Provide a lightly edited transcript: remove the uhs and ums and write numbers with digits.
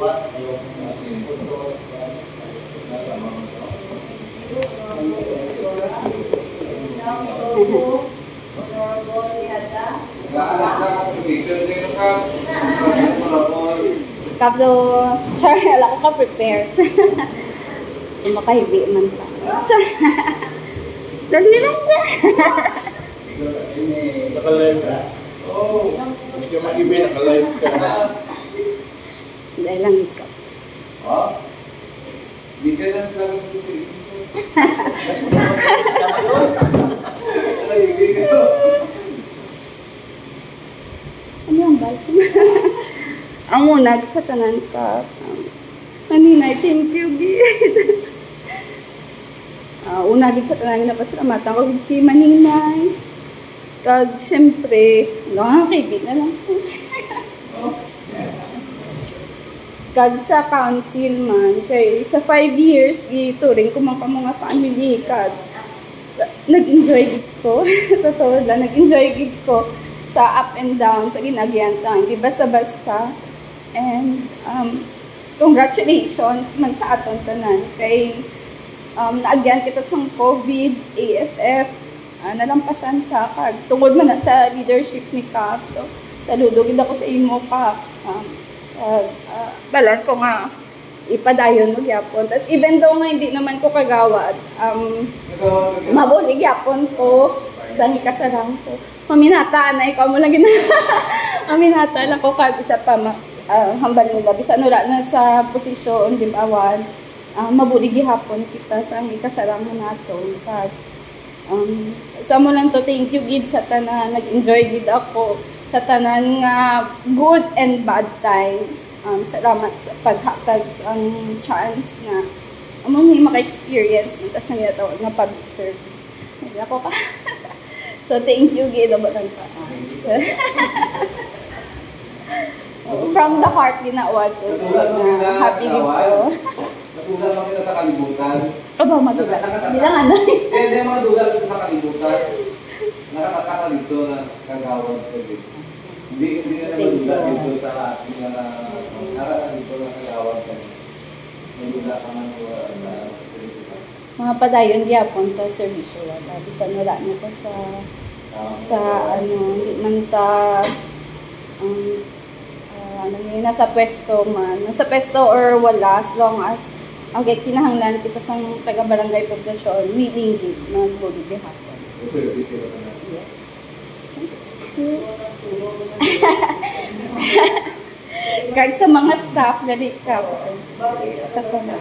Kapdo, char, ala ko ka-prepare. Makahibi man pa. Dali lang ka. Naka-live ka? Oo. Hindi ka maibi, naka-live ka. Dahil lang ikaw. Oh? Hindi ka lang talagang tutuloy. Ano yung bike? Ang una, sa tanan ka. Maninay, thank you, Gid. Una, Gid sa tanan, napasalamatan ko, Gid si Maninay. Kag, siyempre, nakakibig na lang po. Kag sa council man, kay sa 5 years, ito rin ko mga family, kag nag-enjoy gid ko. Sa totoo lang, nag-enjoy gid ko sa up and down, sa ginagyantan, di basta-basta. And congratulations man sa aton tanan, kay naagyan kita sa COVID, ASF, nalampasan ka, kag tungod man sa leadership ni Kap. So, saludo gid ako sa imo, Kap. Balan ko nga ipadayon mo gyapon. Tas even though nga hindi naman ko kagawad, mabulig gyapon ko sa hikasarang ko. Maminata na ikaw mo lang gina. Maminata na ko kag isa pa hambal nila bisan wala na sa posisyon dimbawan. Mabulig gyapon kita sa hikasarang nato. Kag sa mo lang to, thank you gid sa tanan, nag-enjoy gid ako sa tanan nga good and bad times. Salamat sa paghatag ang chance na among maka-experience mo tas nga tawag nga public service. Hindi ako pa. So thank you gid ba lang pa. From the heart ginawa ko. Happy gid ko. Natugal pa kita sa kalibutan. Aba, matugal. Bilang ano? Hindi, matugal kita sa kalibutan. Nakakataka dito na kagawad ko dito. Hindi na madugal dito sa ating nakakataka dito na kagawad ka. Madugal ka man sa mga padayon gyapon ta servisyo wala. Bisan wala na ko sa ano, hindi man ta nasa pwesto man. Nasa pwesto or wala, as long as ang kinahanglan kita sa taga-barangay poblasyon, willing din na magbuli hapon. Yes. Kag sa mga staff na di ka sa pala.